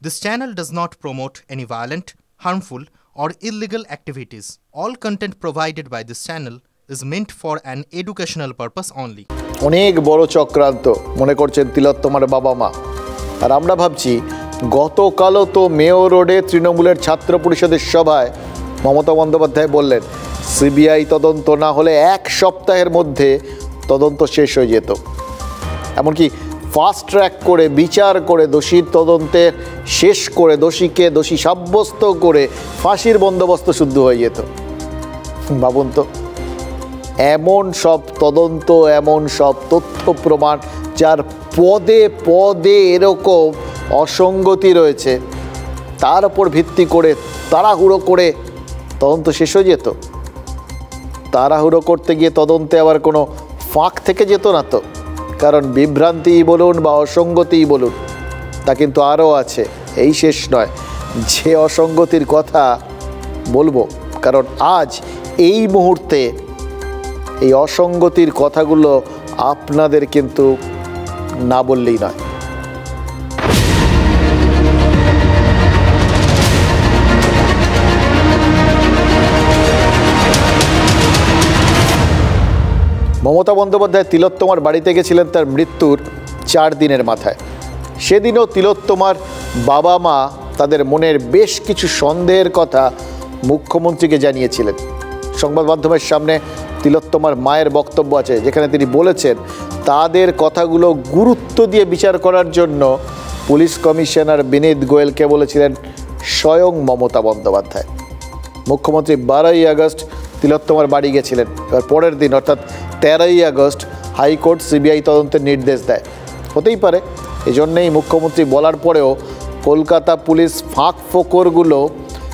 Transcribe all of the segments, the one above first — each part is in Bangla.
This channel does not promote any violent, harmful, or illegal activities. All content provided by this channel is meant for an educational purpose only. অনেক বড় চক্রান্ত মনে করছেন তিলোত্তমার বাবা মা। আর আমরা ভাবছি গতকালও তো মেয়র রোডে তৃণমূলের ছাত্র পরিষদের সভায় মমতা বন্দ্যোপাধ্যায় বললেন সিবিআই তদন্ত না হলে এক সপ্তাহের মধ্যে তদন্ত শেষ হয়ে যেত। এমনকি ফাস্ট ট্র্যাক করে বিচার করে দোষীর তদন্তে শেষ করে দোষীকে দোষী সাব্যস্ত করে ফাঁসির বন্দোবস্ত শুদ্ধ হয়ে যেত। ভাবুন তো, এমন সব তদন্ত, এমন সব তথ্য প্রমাণ যার পদে পদে এরকম অসঙ্গতি রয়েছে, তার উপর ভিত্তি করে তাড়াহুড়ো করে তদন্ত শেষ হয়ে যেত। তাড়াহুড়ো করতে গিয়ে তদন্তে আবার কোনো ফাঁক থেকে যেত না তো, কারণ বিভ্রান্তিই বলুন বা অসঙ্গতিই বলুন তা কিন্তু আরও আছে, এই শেষ নয়। যে অসঙ্গতির কথা বলবো, কারণ আজ এই মুহূর্তে এই অসঙ্গতির কথাগুলো আপনাদের কিন্তু না বললেই নয়। মমতা বন্দ্যোপাধ্যায় তিলোত্তমার বাড়িতে গেছিলেন তার মৃত্যুর 4 দিনের মাথায়। সেদিনও তিলোত্তমার বাবা মা তাদের মনের বেশ কিছু সন্দেহের কথা মুখ্যমন্ত্রীকে জানিয়েছিলেন। সংবাদ মাধ্যমের সামনে তিলোত্তমার মায়ের বক্তব্য আছে, যেখানে তিনি বলেছেন তাদের কথাগুলো গুরুত্ব দিয়ে বিচার করার জন্য পুলিশ কমিশনার বিনীত গোয়েলকে বলেছিলেন স্বয়ং মমতা বন্দ্যোপাধ্যায়। মুখ্যমন্ত্রী 12ই আগস্ট তিলোত্তমার বাড়ি গেছিলেন। এবার পরের দিন অর্থাৎ 13ই আগস্ট হাইকোর্ট সিবিআই তদন্তের নির্দেশ দেয়। হতেই পারে এজন্যেই মুখ্যমন্ত্রী বলার পরেও কলকাতা পুলিশ ফাঁক ফোকরগুলো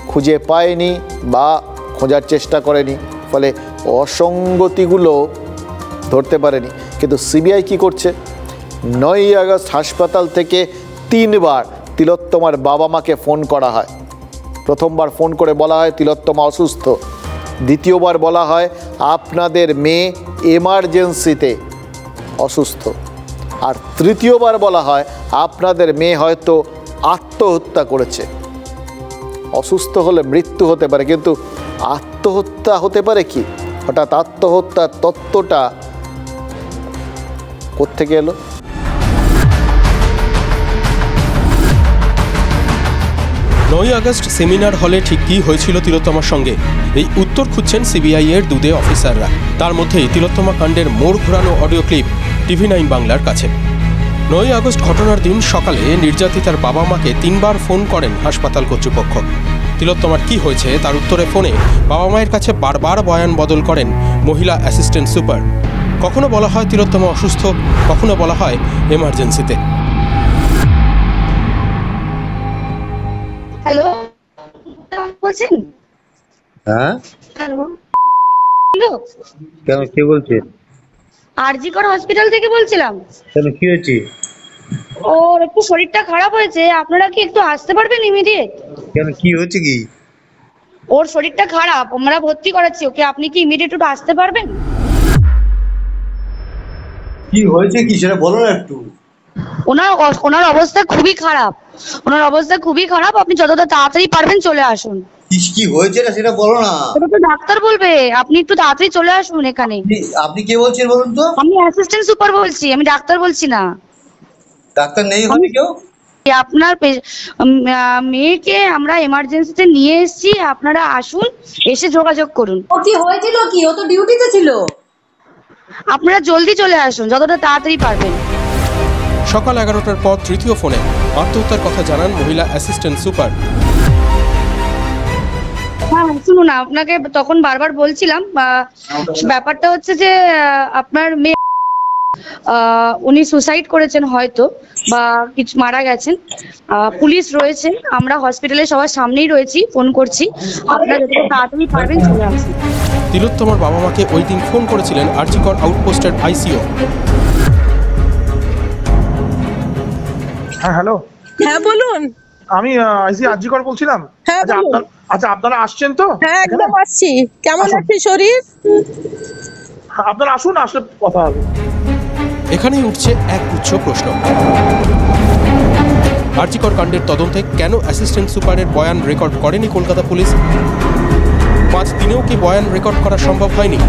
খুঁজে পায়নি বা খোঁজার চেষ্টা করেনি, ফলে অসঙ্গতিগুলো ধরতে পারেনি। কিন্তু সিবিআই কি করছে? 9ই আগস্ট হাসপাতাল থেকে 3 বার তিলোত্তমার বাবা মাকে ফোন করা হয়। প্রথমবার ফোন করে বলা হয় তিলোত্তমা অসুস্থ, দ্বিতীয়বার বলা হয় আপনাদের মেয়ে এমার্জেন্সিতে অসুস্থ, আর তৃতীয়বার বলা হয় আপনাদের মেয়ে হয়তো আত্মহত্যা করেছে। অসুস্থ হলে মৃত্যু হতে পারে, কিন্তু আত্মহত্যা হতে পারে কি? হঠাৎ আত্মহত্যার তত্ত্বটা কোত্থেকে এলো? 9ই আগস্ট সেমিনার হলে ঠিক কী হয়েছিল তিলোত্তমার সঙ্গে, এই উত্তর খুঁজছেন সিবিআই এর দুদে অফিসাররা। তার মধ্যেই তিলোত্তমা কাণ্ডের মোড় ঘোরানো অডিও ক্লিপ TV9 বাংলার কাছে। 9ই আগস্ট ঘটনার দিন সকালে নির্যাতিতার বাবা মাকে 3 বার ফোন করেন হাসপাতাল কর্তৃপক্ষ। তিলোত্তমার কি হয়েছে তার উত্তরে ফোনে বাবা মায়ের কাছে বারবার বয়ান বদল করেন মহিলা অ্যাসিস্ট্যান্ট সুপার। কখনো বলা হয় তিলোত্তমা অসুস্থ, কখনো বলা হয় এমার্জেন্সিতে। হ্যালো, বলছেন? হ্যাঁ, হ্যালো, কেন, কে বলছেন? আরজি কর হসপিটাল থেকে বলছিলাম। কেন, কি হয়েছে? ওর একটু শরীরটা খারাপ হয়েছে, আপনারা কি একটু আসতে পারবেন ইমিডিয়েট? কেন, কি হয়েছে? কি ওর শরীরটা খারাপ, আমরা ভর্তি করাচ্ছি ওকে, আপনি কি ইমিডিয়েট একটু আসতে পারবেন? কি হয়েছে কি সেটা বলো না একটু। ওনার অবস্থা খুবই খারাপ, আপনি যতটা তাড়াতাড়ি পারবেন চলে আসুন। কি হয়েছে না সেটা বলো না। এটা তো ডাক্তার বলবে, আপনি একটু তাড়াতাড়ি চলে আসুন এখানে। আপনি কে বলছেন বলুন তো? আমি অ্যাসিস্ট্যান্ট সুপার বলছি, আমি ডাক্তার বলছি না। ডাক্তার নেই হবে কেউ? আপনার মেয়েকে আমরা এমার্জেন্সিতে নিয়ে এসেছি, আপনারা আসুন, এসে যোগাযোগ করুন। ও কি হয়েছিল কি? ও তো ডিউটিতে ছিল। আপনারা জলদি চলে আসুন, যতটা তাড়াতাড়ি পারবেন। সকাল 11টার পর তৃতীয় ফোনে আত্মহত্যার কথা জানান মহিলা অ্যাসিস্ট্যান্ট সুপার। হ্যাঁ শুনুন, আপনাকে তখন বারবার বলছিলাম, ব্যাপারটা হচ্ছে যে আপনার মেয়ে উনি সুসাইড করেছেন হয়তো, বা কিছু মারা গেছেন। পুলিশ রয়েছে, আমরা হসপিটালে সবার সামনেই রয়েছি, ফোন করছি, আপনারা যতটা তাড়াতাড়ি পারবেন চলে আসুন। তিলোত্তমার বাবা মাকে ওই দিন ফোন করেছিলেন আরজি কর আউটপোস্টের ICO। হ্যাঁ হ্যালো, হ্যাঁ বলুন। আমি আরজি কর বলছিলাম। হ্যাঁ বলুন। আচ্ছা আপনারা আসছেন তো? হ্যাঁ একদম আসছি। কেমন আছে শরীর? আপনারা আসুন, আসলে কথা হবে। এখানেই উঠছে এক গুচ্ছ প্রশ্ন। আর জি কর কাণ্ডের তদন্তে কেন অ্যাসিস্ট্যান্ট সুপারের বয়ান রেকর্ড করেনি কলকাতা পুলিশ? 5 দিনেও কি বয়ান রেকর্ড করা সম্ভব হয়নি?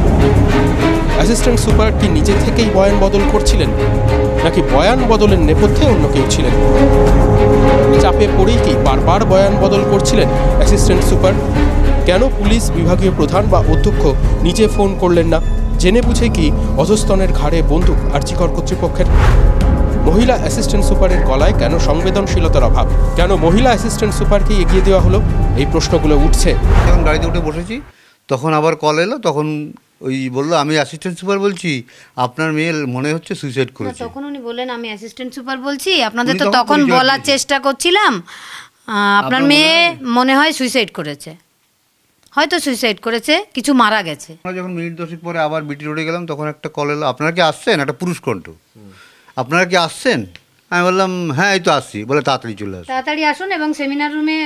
অ্যাসিস্ট্যান্ট সুপার কি নিজে থেকেই বয়ান বদল করছিলেন, নাকি বয়ান বদলের নেপথ্যে অন্য কেউ ছিলেন? চাপে পড়েই কি বারবার বয়ান বদল করছিলেন অ্যাসিস্ট্যান্ট সুপার? কেন পুলিশ বিভাগীয় প্রধান বা অধ্যক্ষ নিজে ফোন করলেন না? জেনে বুঝে কি অধস্তনের ঘাড়ে বন্দুক আর.জি. কর কর্তৃপক্ষের? মহিলা অ্যাসিস্ট্যান্ট সুপারের গলায় কেন সংবেদনশীলতার অভাব? কেন মহিলা অ্যাসিস্ট্যান্ট সুপারকে এগিয়ে দেওয়া হলো? এই প্রশ্নগুলো উঠছে। যখন গাড়িতে উঠে বসেছি তখন আবার কল এলো, তখন ওই বললো আমি অ্যাসিস্ট্যান্ট সুপার বলছি, আপনার মেয়ে মনে হচ্ছে সুইসাইড করেছে। তখন উনি বললেন আমি অ্যাসিস্ট্যান্ট সুপার বলছি, আপনাদের তো তখন বলার চেষ্টা করছিলাম আপনার মেয়ে মনে হয় সুইসাইড করেছে, হয়তো সুইসাইড করেছে, কিছু মারা গেছে। আমরা যখন মিনিট 10 পরে আবার বিটি রোডে গেলাম তখন একটা কল এলো, আপনারা কি আসছেন? একটা পুরুষ কণ্ঠ, আপনারা কি আসছেন? আমি বললাম হ্যাঁ এই তো আসছি। বলে তাড়াতাড়ি চলে আসুন, তাড়াতাড়ি আসুন এবং সেমিনার রুমে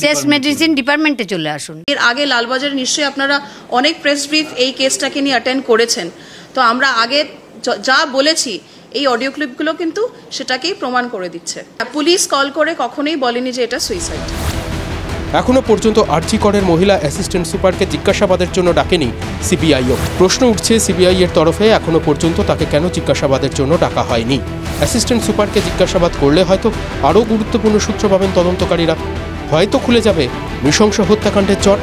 চেস্ট মেডিসিন ডিপার্টমেন্টে চলে আসুন। এর আগে লালবাজারে নিশ্চয়ই আপনারা অনেক প্রেস ব্রিফ এই কেসটাকে নিয়ে অ্যাটেন্ড করেছেন, তো আমরা আগে যা বলেছি এই অডিও ক্লিপগুলো কিন্তু সেটাকেই প্রমাণ করে দিচ্ছে। পুলিশ কল করে কখনোই বলেনি যে এটা সুইসাইড। এখনো পর্যন্ত আর.জি. করের মহিলা অ্যাসিস্ট্যান্ট সুপারকে জিজ্ঞাসাবাদের জন্য ডাকেনি সিবিআইও। প্রশ্ন উঠছে সিবিআই এর তরফে এখনো পর্যন্ত তাকে কেন জিজ্ঞাসাবাদের জন্য ডাকা হয়নি। অ্যাসিস্ট্যান্ট সুপারকে জিজ্ঞাসাবাদ করলে হয়তো আরও গুরুত্বপূর্ণ সূত্র পাবেন তদন্তকারীরা, হয়তো খুলে যাবে নৃশংস হত্যাকাণ্ডের জট।